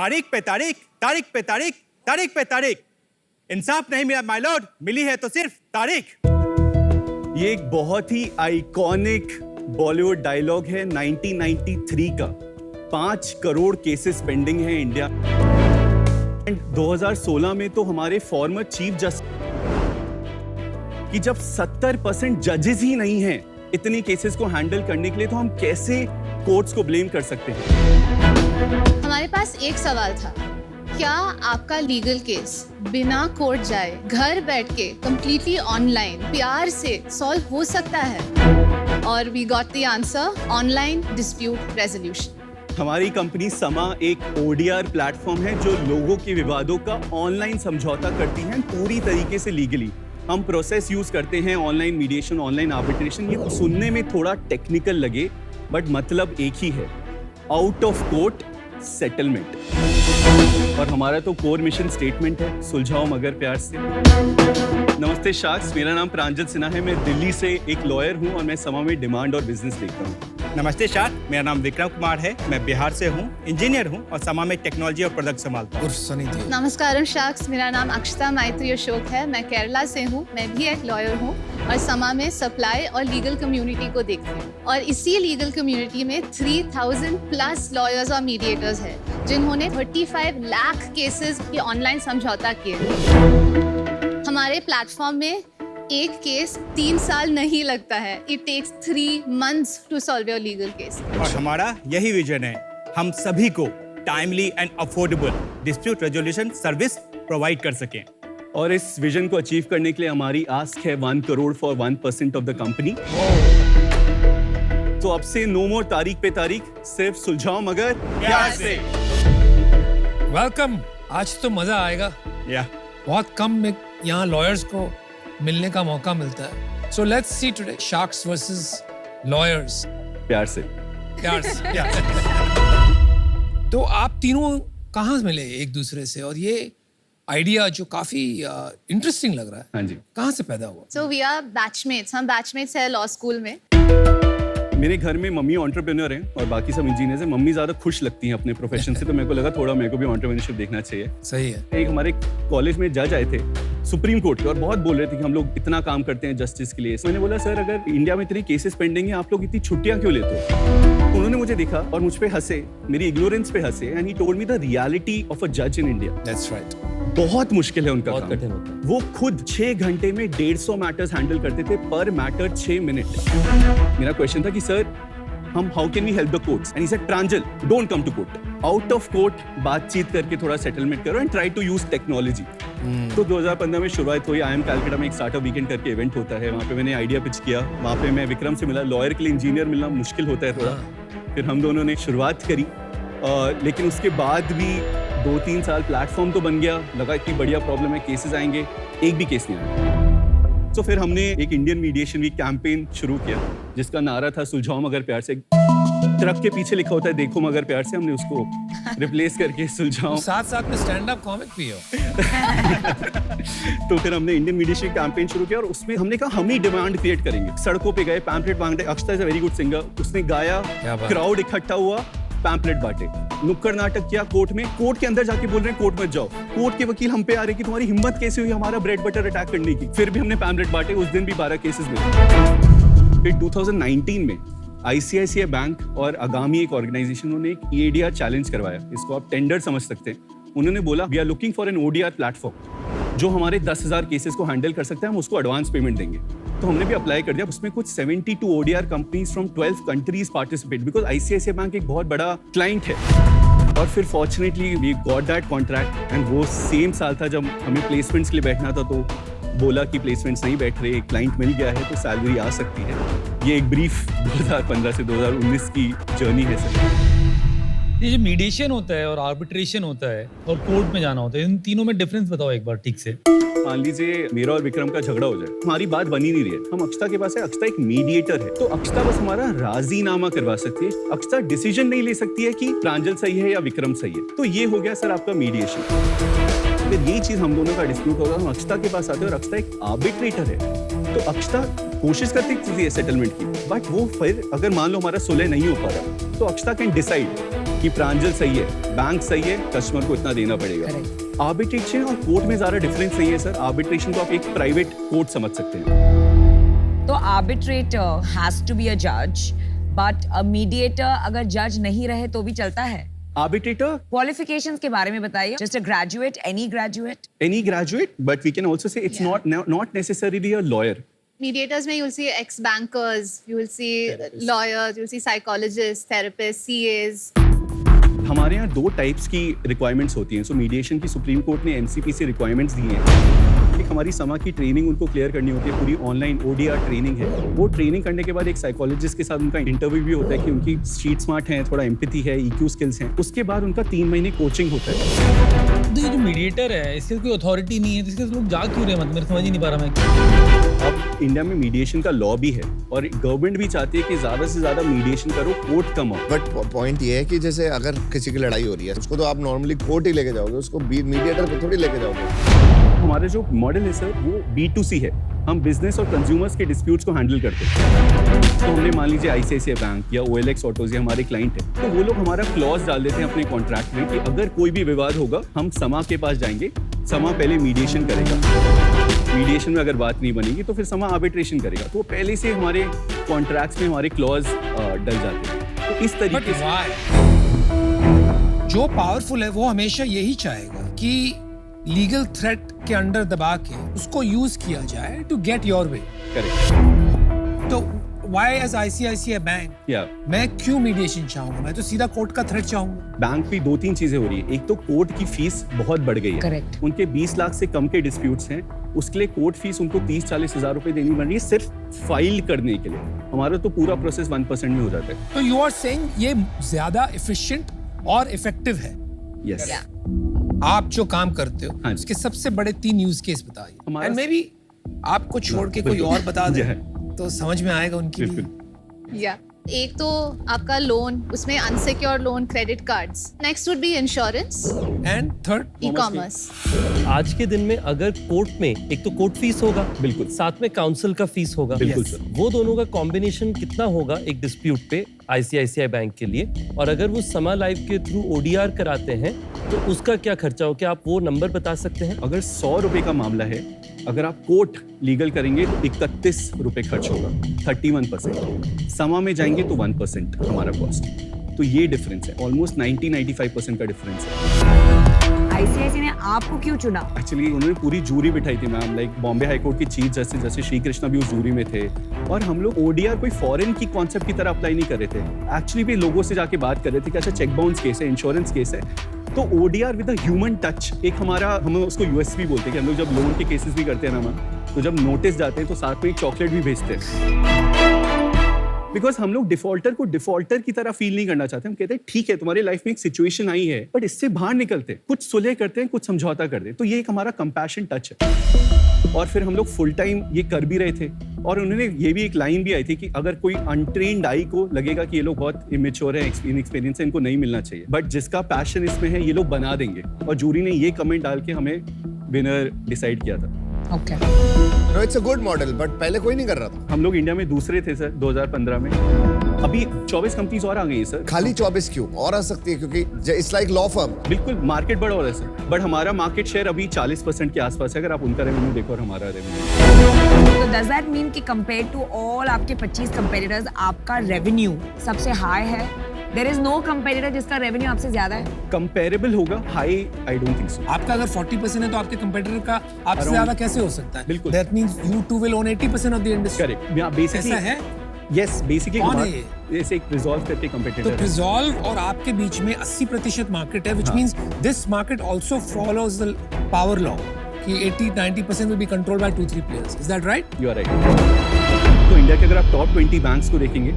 तारीख पे तारीख, तारीख पे तारीख, तारीख पे तारीख। इंसाफ नहीं मिला माय लॉर्ड, मिली है तो सिर्फ तारीख। ये एक बहुत ही आइकॉनिक बॉलीवुड डायलॉग है 1993 का। 5 करोड़ केसेस पेंडिंग हैं इंडिया। एंड 2016 में तो हमारे फॉर्मर चीफ जस्टिस कि जब 70% जजेस ही नहीं हैं इतनी केसेस को हैंडल करने के लिए, तो हम कैसे कोर्ट्स को ब्लेम कर सकते हैं? हमारे पास एक सवाल था, क्या आपका लीगल केस बिना कोर्ट जाए घर बैठ के कंप्लीटली ऑनलाइन प्यार से सॉल्व हो सकता है? और we got the answer, online dispute resolution. हमारी कंपनी समा एक ODR प्लेटफॉर्म है जो लोगों के विवादों का ऑनलाइन समझौता करती है पूरी तरीके से लीगली। हम प्रोसेस यूज करते हैं ऑनलाइन मीडिएशन, ऑनलाइन आर्बिट्रेशन। ये सुनने में थोड़ा टेक्निकल लगे बट मतलब एक ही है, आउट ऑफ कोर्ट सेटलमेंट। और हमारा तो कोर मिशन स्टेटमेंट है, सुलझाओ मगर प्यार से। नमस्ते शाक्स, मेरा नाम प्रांजल सिन्हा है। मैं दिल्ली से एक लॉयर हूँ और मैं समा में डिमांड और बिजनेस देखता हूँ। नमस्ते शार्क, मेरा नाम विक्रम कुमार है। मैं बिहार से हूँ, इंजीनियर हूँ और समा में टेक्नोलॉजी और प्रोडक्ट संभालता हूँ। नमस्कारम शाक्स, मेरा नाम अक्षता मैत्री अशोक है। मैं केरला से हूँ, मैं भी एक लॉयर हूँ और समा में सप्लाई और लीगल कम्युनिटी को देखती हूँ। और इसी लीगल कम्युनिटी में 3000 प्लस लॉयर्स और मीडिएटर्स हैं जिन्होंने 35 लाख केसेस की ऑनलाइन समझौता किए। हमारे प्लेटफॉर्म में एक केस 3 साल नहीं लगता है। It takes 3 months to solve your legal case. और हमारा यही विजन है, हम सभी को timely and affordable dispute resolution service provide कर सकें। और इस विजन को अचीव करने के लिए हमारी आस्क है 1 crore for 1% of the company. तो अब से नो मोर तारीख पे तारीख, सिर्फ सुलझाओ मगर प्यार से। वेलकम, आज तो मजा आएगा। बहुत कम में यहाँ लॉयर्स को मिलने का मौका मिलता है। So let's see today sharks versus lawyers. प्यार से। प्यार से। तो आप तीनों कहाँ मिले एक दूसरे से, और ये आइडिया जो काफी इंटरेस्टिंग लग रहा है, हाँ जी, कहाँ से पैदा हुआ? सो वी आर बैचमेट्स, हम बैचमेट्स हैं लॉ स्कूल में। मेरे घर में मम्मी एंटरप्रेन्योर हैं और बाकी सब इंजीनियर्स हैं। मम्मी ज्यादा खुश लगती हैं अपने प्रोफेशन से, तो मेरे को लगा थोड़ा मेरे को भी एंटरप्रेन्योरशिप देखना चाहिए। सही है। एक हमारे कॉलेज में जज आए थे सुप्रीम कोर्ट के और बहुत बोल रहे थे कि हम लोग इतना काम करते हैं जस्टिस के लिए। मैंने बोला सर, अगर इंडिया में इतनी केसेस पेंडिंग है, आप लोग इतनी छुट्टियां क्यों लेते हो? उन्होंने मुझे देखा और मुझ पे हंसे, मेरी इग्नोरेंस पे हंसे, and he told me the reality of a जज इन इंडिया। That's right. बहुत मुश्किल है उनका बहुत काम। कठिन होता है। वो खुद 6 घंटे में 150 मैटर्स हैंडल करते थे, पर मैटर 6 मिनट। मेरा क्वेश्चन था कि सर, हम how can we help the courts? And he said, Pranjal, don't come to court, out of court बातचीत करके थोड़ा सेटलमेंट करो and try to use technology. तो 2015 में शुरुआत हुई। IIM कैलकाटा में एक स्टार्टअप वीकेंड करके इवेंट होता है, वहाँ पे मैंने आइडिया पिच किया। वहाँ पे मैं विक्रम से मिला। लॉयर के लिए इंजीनियर मिलना मुश्किल होता है थोड़ा। फिर हम दोनों ने शुरुआत करी, लेकिन उसके बाद भी 2-3 साल प्लेटफॉर्म तो बन गया। लगा इतनी बढ़िया प्रॉब्लम है, केसेस आएंगे, एक भी केस नहीं आया। तो फिर हमने एक इंडियन मीडिएशन वीक कैंपेन शुरू किया जिसका नारा था सुलझाओ मगर प्यार से। ट्रक के पीछे लिखा होता है देखो मगर प्यार से, हमने उसको रिप्लेस करके सुलझाओ। साथ साथ में स्टैंड अप कॉमिक भी हो। तो फिर हमने इंडियन मीडिएशन कैंपेन शुरू किया और उसमें हमने कहा हम ही डिमांड क्रिएट करेंगे। सड़कों पे गए, पैम्पलेट मांगते। Akshata is a very good singer, उसने गाया, क्राउड इकट्ठा हुआ, पैम्पलेट बांटे, नुक्कड़ नाटक किया कोर्ट में। कोर्ट के अंदर जाके बोल रहे हैं कोर्ट मत जाओ। कोर्ट के वकील हम पे आ रहे कि तुम्हारी हिम्मत कैसे हुई हमारा ब्रेड बटर अटैक करने की। फिर भी हमने पैम्पलेट बांटे। उस दिन भी 12 केसेस मिले। फिर 2019 में ICICI बैंक और आगामी एक ऑर्गेनाइजेशन ने एक EADR चैलेंज करवाया। इसको आप टेंडर समझ सकते हैं। उन्होंने बोला we are looking for an ODR platform जो हमारे 10,000 केसेस को हैंडल कर सकता है, हम उसको एडवांस पेमेंट देंगे। तो हमने भी अप्लाई कर दिया। उसमें कुछ 72 ODR companies from 12 countries participate, because ICICI bank एक बहुत बड़ा क्लाइंट है। और फिर fortunately we got that contract, and वो सेम साल था जब हमें प्लेसमेंट्स के लिए बैठना था। तो बोला कि प्लेसमेंट्स नहीं बैठ रहे, क्लाइंट मिल गया है तो सैलरी आ सकती है। ये एक ब्रीफ 2015 से 2019 की जर्नी है सर। ये जो मीडिएशन होता है और आर्बिट्रेशन होता है और कोर्ट में जाना होता है, इन तीनों में डिफरेंस बताओ एक बार ठीक से। मान लीजिए मेरा और विक्रम का झगड़ा हो जाए, हमारी बात बनी नहीं रही है, हम अक्षता के पास है। अक्षता एक मीडिएटर है, तो अक्षता बस हमारा राजीनामा करवा सकती है। अक्षता डिसीजन नहीं ले सकती है कि प्रांजल सही है या विक्रम सही है। तो ये हो गया सर आपका मीडिएशन। फिर ये चीज हम दोनों का डिस्प्यूट होगा, हम अक्षता के पास आते हैं और अक्षता एक आर्बिट्रेटर है। तो अक्षता कोशिश करती है सेटलमेंट की, बट वो फिर अगर मान लो हमारा सुलह नहीं हो पा रहा तो अक्षता कैन डिसाइड कि प्रांजल सही है, बैंक सही है, कस्टमर को इतना देना पड़ेगा। आर्बिट्रेशन और कोर्ट में ज्यादा डिफरेंस नहीं है सर। आर्बिट्रेशन को आप एक प्राइवेट कोर्ट समझ सकते हैं। तो arbitrator has to be a जज, बट अ मीडिएटर अगर जज नहीं रहे तो भी चलता है। आर्बिट्रेटर क्वालिफिकेशंस के बारे में बताइए। Just a graduate, any graduate, but we can also say it's not necessarily a lawyer. Mediators में you'll see ex-bankers, you will see lawyers, you will see psychologists, therapists, CAs. हमारे यहाँ 2 types की requirements होती हैं। सो mediation की supreme court ने MCP से requirements दी हैं। एक हमारी समा की ट्रेनिंग उनको क्लियर करनी होती है, पूरी ऑनलाइन ओडीआर ट्रेनिंग है। वो ट्रेनिंग करने के बाद एक साइकोलॉजिस्ट के साथ उनका इंटरव्यू भी होता है कि उनकी स्ट्रीट स्मार्ट है, थोड़ा एम्पैथी है, ईक्यू स्किल्स हैं। उसके बाद उनका 3 महीने कोचिंग होता है। तो ये जो मीडिएटर है, इसके कोई अथॉरिटी नहीं है, तो इसके लोग जा क्यों रहे हैं? मेरे समझ ही नहीं पा रहा मैं। अब इंडिया में मीडिएशन का लॉ भी है और गवर्नमेंट भी चाहती है कि ज्यादा से ज्यादा मीडिएशन करो, कोर्ट कम हो। बट पॉइंट ये है कि जैसे अगर किसी की लड़ाई हो रही है, उसको तो आप नॉर्मली कोर्ट ही लेके जाओगे, उसको मीडिएटर पे थोड़ी लेके जाओगे। हमारा जो मॉडल है सर वो B2C है। हम बिजनेस और कंज्यूमर्स के डिस्प्यूट्स को हैंडल करते हैं। तो हमने मान लीजिए ICICI बैंक या OLX ऑटोज ये हमारे क्लाइंट है, तो वो लोग हमारा क्लॉज डाल देते हैं अपने कॉन्ट्रैक्ट में कि अगर कोई भी विवाद होगा हम समा के पास जाएंगे, समा पहले मीडिएशन करेगा। मीडिएशन में अगर बात नहीं बनेगी तो फिर समा आर्बिट्रेशन करेगा। तो पहले से हमारे कॉन्ट्रैक्ट्स में हमारे क्लॉज डल जाते हैं। तो इस तरीके से जो पावरफुल है वो हमेशा यही चाहेगा कि लीगल थ्रेट के अंडर दबा के उसको यूज किया जाए to get your way. Correct. तो व्हाई एज ICICI बैंक मैं क्यों मीडिएशन चाहूंगा? मैं तो सीधा कोर्ट का थ्रेट चाहूंगा। बैंक पे 2-3 चीजें हो रही है। एक तो कोर्ट की फीस बहुत बढ़ गई है। Correct. उनके 20 लाख से कम के डिस्प्यूट्स हैं, उसके लिए कोर्ट फीस उनको 30-40 हजार रुपए देनी पड़ रही है सिर्फ फाइल करने के लिए। हमारा तो पूरा प्रोसेस 1% में हो जाता है। तो यू आर सेइंग ये ज्यादा एफिशिएंट और इफेक्टिव है। यस। आप जो काम करते हो हाँ जी। उसके सबसे बड़े 3 यूज केस बताइए। हमारा- एंड मे बी आपको छोड़ के कोई बिल्कुल। और बता दे जी। तो समझ में आएगा उनकी भी। बिल्कुल। या एक तो आपका लोन, उसमें unsecured loan, credit cards. Next would be insurance, and third e-commerce. आज के दिन में अगर कोर्ट में एक तो कोर्ट फीस होगा, बिल्कुल। साथ में काउंसिल का फीस होगा, बिल्कुल Yes. सर। वो दोनों का कॉम्बिनेशन कितना होगा एक डिस्प्यूट पे ICICI बैंक के लिए? और अगर वो समा लाइव के थ्रू ODR कराते हैं तो उसका क्या खर्चा हो? क्या आप वो नंबर बता सकते हैं? अगर 100 रुपए का मामला है, अगर आप कोर्ट लीगल करेंगे तो 31 रुपए खर्च होगा, 31%। समा में जाएंगे तो 1% हमारा कॉस्ट। तो ये डिफरेंस है, ऑलमोस्ट 90-95% का डिफरेंस है। ICICI ने आपको क्यों चुना? एक्चुअली उन्होंने पूरी जूरी बिठाई थी ma'am, like Bombay high court की चीफ जस्टिस जैसे श्री कृष्णा भी उस जूरी में थे। और हम लोग ODR कोई फॉरेन की कॉन्सेप्ट की तरह अप्लाई नहीं कर रहे थे। एक्चुअली भी लोगों से जाके बात कर रहे थे कि अच्छा चेक बाउंस केस है, इंश्योरेंस केस है, तो ODR with a human touch एक हमारा, हम उसको USP बोलते हैं कि हम लोग जब लोन के केसेस भी करते हैं ना मैम, तो जब नोटिस जाते हैं तो साथ में एक चॉकलेट भी भेजते हैं। बिकॉज हम लोग डिफॉल्टर को डिफॉल्टर की तरह फील नहीं करना चाहते। हम कहते हैं ठीक है तुम्हारी लाइफ में एक सिचुएशन आई है, बट इससे बाहर निकलते हैं, कुछ सुलह करते हैं, कुछ समझौता करते हैं। तो ये एक हमारा कंपैशन टच है। और फिर हम लोग फुल टाइम ये कर भी रहे थे। और उन्होंने ये भी एक लाइन भी आई थी कि अगर कोई अनट्रेन्ड आई को लगेगा कि ये लोग बहुत इमेच्योर है, इनएक्सपीरियंस है, इनको नहीं मिलना चाहिए, बट जिसका पैशन इसमें है ये लोग बना देंगे। और जूरी ने ये कमेंट डाल के हमें विनर डिसाइड किया था। Okay. No it's a good model, but पहले कोई नहीं कर रहा था। हम लोग इंडिया में दूसरे थे सर 2015 में। अभी 24 कंपनीज और आ गई हैं सर। खाली 24 क्यों और आ सकती है? क्योंकि इट्स लाइक लॉ फर्म। बिल्कुल मार्केट बड़ा हो रहा है सर, बट हमारा मार्केट शेयर अभी 40% के आसपास है। अगर आप उनका रेवेन्यू देखो और हमारा रेवेन्यू, तो डज दैट मीन कि कंपेयर टू ऑल आपके 25 कंपेटिटर्स आपका रेवेन्यू सबसे हाई है? देयर इज नो कंपेटिटर जिसका रेवेन्यू आपसे ज्यादा है? कंपेरेबल होगा, high I don't think so. आपका अगर 40% है तो आपके कंपेटिटर का आपसे Around- ज्यादा कैसे हो सकता है? बिल्कुल। That means you too will own 80% of the industry. Correct. Basically ऐसा है? यस, बेसिकली कौन है ये? जैसे एक रिजॉल्व करके तो कंपटीटर। रिजॉल्व और आपके बीच में 80% मार्केट है, which means this market also follows the power law कि 80-90% will be controlled by 2-3 players. Is that right? You are right. तो इंडिया के अगर आप टॉप 20 बैंक्स को देखेंगे,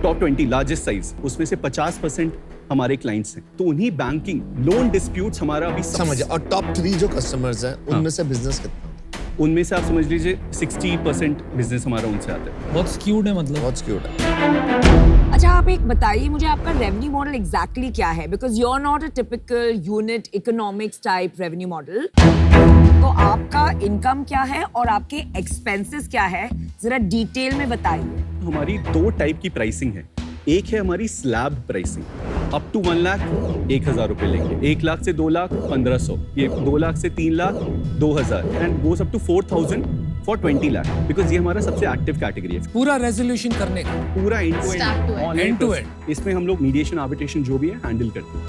टॉप 20 लार्जेस्ट साइज, उसमें से 50% हमारे क्लाइंट्स हैं। तो उन्हीं बैंकिंग लोन डिस्प्यूट्स हमारा अभी समझ। और टॉप 3 जो कस्टमर्स हैं उनमें से बिजनेस कितना? उनमें से आप समझ लीजिए 60% बिजनेस हमारा उनसे आता है। बहुत स्क्यूड है मतलब। बहुत क्यूट है। अच्छा आप एक बताइए मुझे आपका रेवेन्यू मॉडल एग्जैक्टली क्या है? Because you are not a typical unit economics type revenue model. तो आपका इनकम क्या है और आपके एक्सपेंसेस क्या है, जरा डिटेल में बताइए। हमारी 2 टाइप की प्राइसिंग है। एक है हमारी slab pricing, up to 1 lakh 1,000 रुपए लेंगे, 1 लाख से 2 लाख 1,500, ये 2 लाख से 3 lakh 2,000 and goes up to 4,000 for 20 lakh, because ये हमारा सबसे एक्टिव कैटेगरी है। पूरा रेजोल्यूशन करने का, पूरा end to Start to end. End to end. इसमें हम लोग मीडिएशन आर्बिट्रेशन जो भी है हैंडल करते हैं।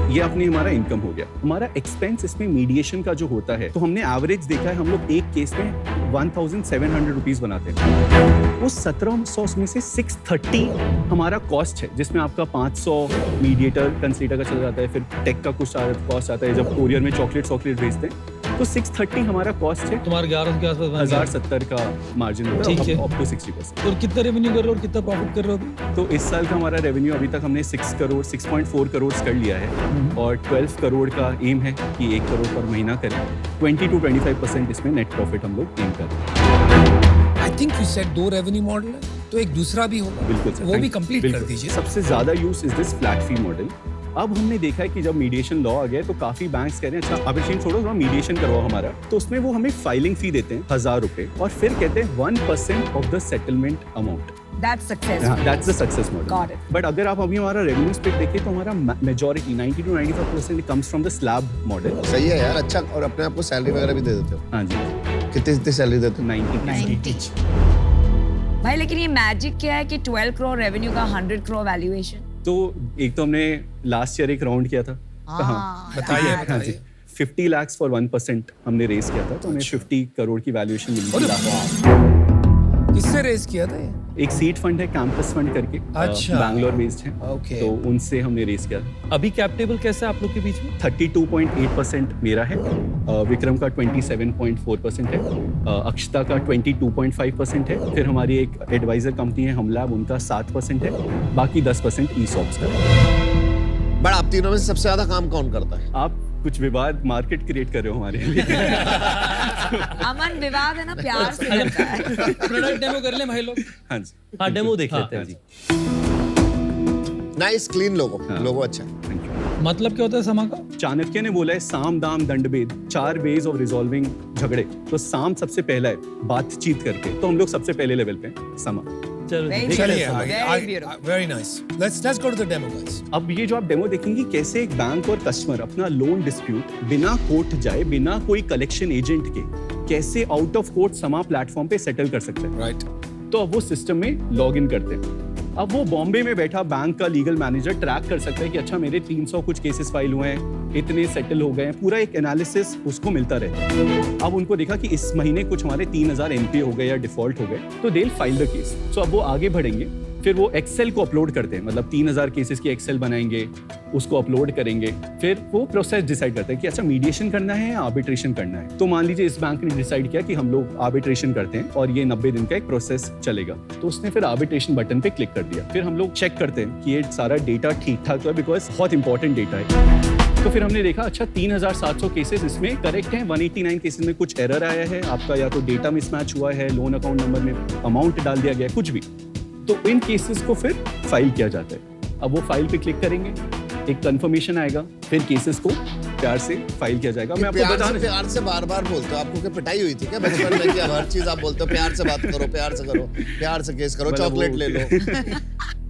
ये अपने हमारा इनकम हो गया। हमारा एक्सपेंस इसमें मीडिएशन का जो होता है, तो हमने एवरेज देखा है, हम लोग एक केस में 1,700 रुपीज बनाते हैं। उस 1,700 में से 630 हमारा कॉस्ट है, जिसमें आपका 500 मीडिएटर कंसीडर का चला जाता है, फिर टेक का कुछ कॉस्ट आता है, जब कोरियर में चॉकलेट भेजते हैं, तो 630 हमारा कॉस्ट है। तुम्हारे 11 के आसपास बन गया। 1,070 का मार्जिन होता ठीक है। है, अप टू 60%। और कितना रेवेन्यू कर रहे हो और कितना प्रॉफिट कर रहे हो अभी? तो इस साल का हमारा रेवेन्यू अभी तक हमने 6.4 करोड़ कर लिया है और 12 करोड़ का एम है कि 1 करोड़ पर महीना करें। 20 to 25% इसमें नेट प्रॉफिट हम लोग एम कर रहे हैं। I think you said 2 revenue model है, तो एक दूसरा भी होगा, बिल्कुल सर, वो भी कंप्लीट कर बिल्कुल। दीजिए। सबसे ज्यादा use is this flat fee model. अब हमने देखा है कि जब मीडिएशन लॉ आ गया है, तो काफी बैंक्स कह रहे हैं अच्छा आर्बिट्रेशन छोड़ो, थोड़ा मीडिएशन करवाओ हमारा, तो उसमें वो हमें फाइलिंग फी देते हैं 1,000 रुपए और फिर कहते हैं 1% of the settlement amount. That's successful. That's the success model. Got it. But अगर आप अभी हमारा रेवेन्यू स्प्लिट देखिए तो हमारा majority 90 to 95% comes from the slab model. सही है यार, अच्छा। और अपने आप को सैलरी वगैरह भी दे देते हो? हाँ जी, कितनी सैलरी देते हो? 90। भाई लेकिन ये मैजिक क्या है कि 12 करोड़ रेवेन्यू का 100 करोड़ वैल्यूएशन? तो एक तो हमने लास्ट ईयर एक राउंड किया था। बताइए हाँ जी, 50 lakhs फॉर 1% हमने रेस किया था, तो हमें 50 करोड़ की वैल्यूएशन मिली थी। किससे रेस किया था ये? एक सीड फंड है, कैंपस फंड करके, अच्छा। बैंगलोर बेस्ड है, Okay. तो उनसे हमने रेस किया था। अभी कैप टेबल कैसा है आप लोग के बीच में? 32.8% मेरा है, विक्रम का 27.4% है, अक्षता का 22.5% है, फिर हमारी एक एडवाइजर कंपनी है हमलैब, उनका 7% है, बाकी 10% ईसॉप्स का है। बट आप तीनों में से सबसे ज्यादा काम कौन करता है? आप कुछ विवाद मार्केट क्रिएट कर रहे हो हमारे लिए। अमन विवाद है ना, प्यार से करता है। प्रोडक्ट डेमो कर ले भाई लोग। हाँ जी, हाँ, डेमो देख लेते हैं जी। नाइस क्लीन लोगो, हाँ। लोगो अच्छा है। Thank you. मतलब क्या होता है समा का? चाणक्य ने बोला है साम दाम दंडभेद, 4 वेज ऑफ रिजॉल्विंग झगड़े। तो साम सबसे पहला है, बातचीत करके, तो हम लोग सबसे पहले लेवल पे हैं, समा। चलो Very देख good. लेते चलिए हैं। Very beautiful. Very nice. Let's go to the demo guys. अब ये जो आप डेमो देखेंगे कैसे एक बैंक और कस्टमर अपना लोन डिस्प्यूट बिना कोर्ट जाए, बिना कोई कलेक्शन एजेंट के, कैसे आउट ऑफ कोर्ट समा प्लेटफॉर्म पे सेटल कर सकते हैं। राइट। तो अब वो सिस्टम में लॉग इन करते हैं। अब वो बॉम्बे में बैठा बैंक का लीगल मैनेजर ट्रैक कर सकता है कि अच्छा मेरे 300 कुछ केसेस फाइल हुए हैं, इतने सेटल हो गए हैं, पूरा एक एनालिसिस उसको मिलता रहता है। अब उनको देखा कि इस महीने कुछ हमारे 3,000 एनपीए हो गए या डिफॉल्ट हो गए, तो they will file the case. So अब वो आगे बढ़ेंगे, फिर वो एक्सेल को अपलोड करते हैं, मतलब 3,000 केसेस की एक्सेल बनाएंगे, उसको अपलोड करेंगे, फिर वो प्रोसेस डिसाइड करते हैं कि अच्छा मीडिएशन करना है या आर्बिट्रेशन करना है। तो मान लीजिए इस बैंक ने डिसाइड किया कि हम लोग आर्बिट्रेशन करते हैं और ये 90 दिन का एक प्रोसेस चलेगा, तो उसने फिर आर्बिट्रेशन बटन पे क्लिक कर दिया। फिर हम लोग चेक करते हैं कि ये सारा डेटा ठीक ठाक तो है, बिकॉज बहुत इंपॉर्टेंट डेटा है। तो फिर हमने देखा अच्छा 3,700 केसेस इसमें करेक्ट हैं, 189 केसेस में कुछ एरर आया है आपका, या तो डेटा मिसमैच हुआ है, लोन अकाउंट नंबर में अमाउंट डाल दिया गया, कुछ भी, तो इन केसेस को फिर फाइल किया जाता है। अब वो फाइल पे क्लिक करेंगे, एक कंफर्मेशन आएगा, फिर केसेस को प्यार से फाइल किया जाएगा। मैं आपको प्यार से बार-बार बोलते हो। आपको क्या पिटाई हुई थी क्या बचपन में? क्या हर चीज आप बोलते हो प्यार से बात करो, प्यार से करो, प्यार से केस करो, चॉकलेट ले लो।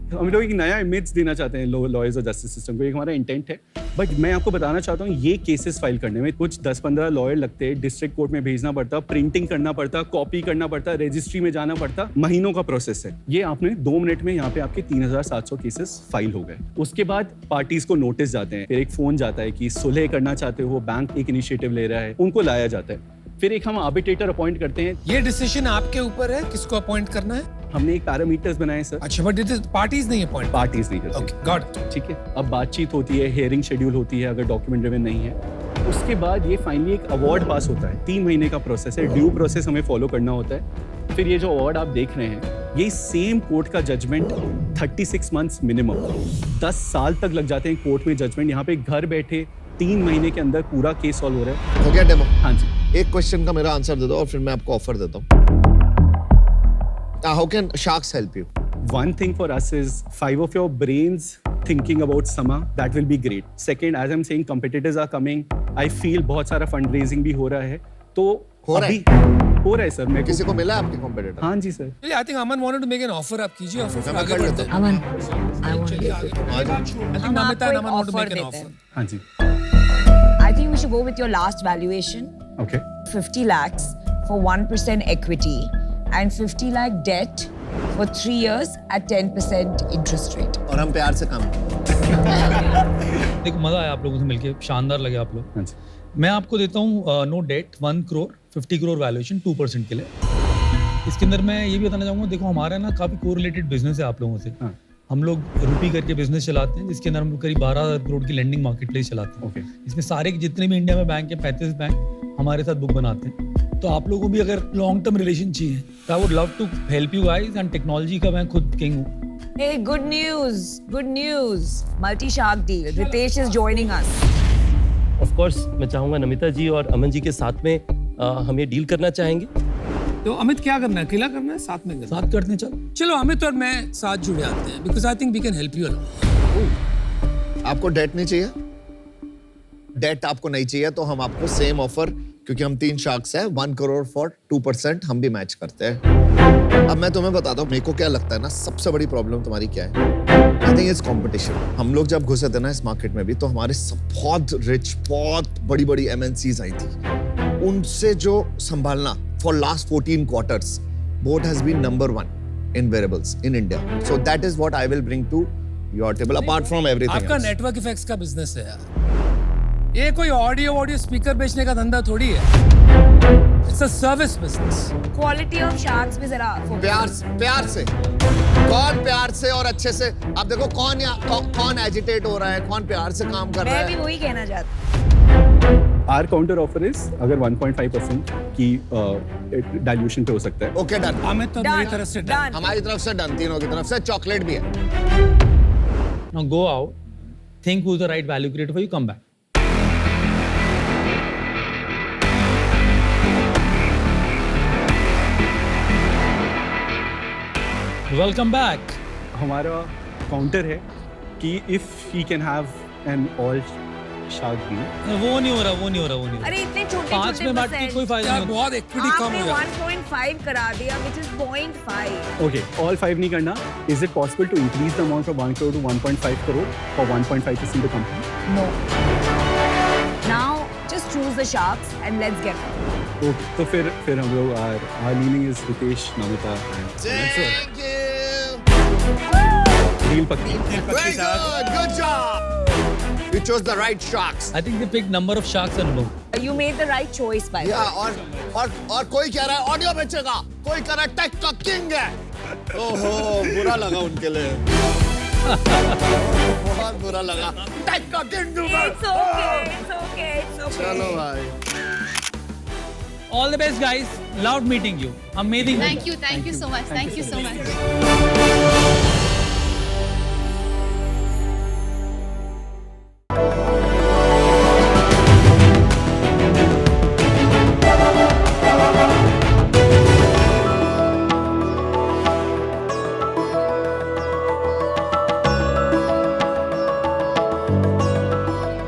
हम लोग एक नया इमेज देना चाहते हैं लॉयर्स और जस्टिस सिस्टम को, ये हमारा इंटेंट है। बट मैं आपको बताना चाहता हूँ ये केसेस फाइल करने में कुछ 10-15 लॉयर लगते हैं, डिस्ट्रिक्ट कोर्ट में भेजना पड़ता, प्रिंटिंग करना पड़ता, कॉपी करना पड़ता, रजिस्ट्री में जाना पड़ता, महीनों का प्रोसेस है। ये आपने 2 मिनट में यहाँ पे आपके 3,700 केसेस फाइल हो गए। उसके बाद पार्टीज को नोटिस जाते हैं, फिर एक फोन जाता है कि सुलह करना चाहते हो, बैंक एक इनिशिएटिव ले रहा है, उनको लाया जाता है। फिर एक हम आर्बिट्रेटर अपॉइंट करते हैं। ये डिसीजन आपके ऊपर है किसको अपॉइंट करना है? हमने एक पैरामीटर्स बनाए सर। अच्छा, बट इट इज पार्टीज नहीं अपॉइंट। पार्टीज नहीं करते। Okay, got it. ठीक है, अब बातचीत होती है, हियरिंग शेड्यूल होती है अगर डॉक्यूमेंट ड्रिवन नहीं है। उसके बाद ये फाइनली एक अवार्ड पास होता है, 3 महीने का प्रोसेस है, ड्यू प्रोसेस हमें फॉलो करना होता है। फिर ये जो अवार्ड आप देख रहे हैं, ये सेम कोर्ट का जजमेंट 36 मंथ्स मिनिमम, 10 साल तक लग जाते हैं कोर्ट में जजमेंट। यहाँ पे घर बैठे 3 महीने के अंदर पूरा केस सॉल्व हो रहा है। हो गया डेमो? हाँ जी। एक क्वेश्चन का मेरा आंसर दे दो और फिर मैं आपको ऑफर देता हूँ। How can sharks help you? One thing for us is 5 of your brains thinking about Sama. That will be great. Second, as I'm saying, competitors are coming. I feel बहुत सारा fundraising भी हो रहा है, तो हो रहा अभी हो रहा है सर, मेरे किसी को को मिला है आपके कॉम्पिटिटर? हाँ जी सर। चलिए, I think Aman wanted to make an offer. आप कीजिए ऑफर, फिर मैं आगे कर बढ़ते लेता हैं। अमन, I want चलिए आगे। I think हम Namita आपको and एक Aman want to offer make an देते offer. हैं। हाँ जी, I think we should go with your last valuation, okay 50 lakhs for 1% equity and 50 lakh debt for 3 years at 10% interest rate. और हम प्यार से काम देखो मजा आया आप लोगों से मिलके, शानदार लगे आप लोग। हाँ जी, मैं आपको देता हूँ no debt 1 crore 50 crore valuation 2% के लिए। इसके अंदर मैं ये भी बताना चाहूँगा, देखो हमारा ना काफ़ी कोरिलेटेड बिजनेस है आप लोगों से। हाँ। हम लोग रूपी करके बिजनेस चलाते हैं, जिसके अंदर हम लोग करीब 12 करोड़ की लेंडिंग मार्केट प्लेस चलाते हैं। ओके इसमें सारे जितने भी इंडिया में बैंक है 35 बैंक हमारे साथ बुक बनाते हैं। तो आप लोगों को भी अगर लॉन्ग टर्म रिलेशन चाहिए तो I would love to help you guys, and technology का मैं खुद किंग हूँ। Hey, good news, good news. Multi-shark deal. Ritesh is joining us. Of course मैं चाहूंगा नमिता जी और अमन जी के साथ में हम ये डील करना चाहेंगे। तो अमित क्या करना है? अकेला करना है, साथ में करना है? साथ करते हैं, चलो। चलो अमित और मैं साथ जुड़े आते हैं, because I think we can help you a lot. आपको डेट नहीं चाहिए? डेट आपको नहीं चाहिए तो हम आपको सेम ऑफर, क्योंकि हम 3 शार्क्स हैं, 1 करोड़ फॉर 2% हम भी मैच करते हैं। अब मैं तुम्हें बताता हूँ मेरे को क्या लगता है ना, सबसे बड़ी प्रॉब्लम तुम्हारी क्या है? I think it's competition. हम लोग जब घुसे थे ना इस मार्केट में भी, तो हमारे सब बहुत रिच, बहुत बड़ी बड़ी MNCs आई थी। उनसे जो संभालना for last 14 quarters, boAt has been number 1 in wearables in India. So that is what I will bring to your table apart from everything आपका else. नेटवर्क इफेक्ट्स का बिजनेस है यार, ये कोई ऑडियो स्पीकर बेचने का धंधा थोड़ी है। It's a service business. Quality of sharks में जरा focus. प्यार से कौन प्यार से और अच्छे से, आप देखो कौन एजिटेट हो रहा है, कौन प्यार से काम कर रहा मैं भी है। वही कहना चाहती हूँ। आर काउंटर ऑफर इज अगर 1.5% की डाइल्यूशन पे हो सकता है। ओके डन, अमित तो मेरी तरफ से डन। हमारी तरफ से डन, तीनों की तरफ से चॉकलेट भी है। Now go out, think who's the right value creator for you, come back. Welcome back. हमारा काउंटर है कि if he can have an all shark deal. वो नहीं हो रहा। अरे इतने छोटे 5 में बांट के कोई फायदा यार नहीं होता। बहुत इक्विटी कम आपने हो जाए। 1.5 करा दिया, which is 0.5. ओके, ऑल 5 नहीं करना। Is it possible to increase the amount from 1 crore to 1.5 crore for 1.5% the company? No. Now just choose the sharks and let's get them. Okay, तो फिर हम लोग are leaning is Ritesh, Namita Thank you. Deal पक्की। Very good. Good job. You chose the right sharks. I think they picked number of sharks and low. You made the right choice, by the way. Yeah, और कोई कह रहा है audio बेचेगा, कोई कह रहा है टेक का किंग है। ओहो, बुरा लगा उनके लिए। बहुत बुरा लगा। टेक का किंग दूंगा। It's okay, it's okay, it's okay. चलो भाई। All the best, guys. Loved meeting you. Amazing. Thank you so much.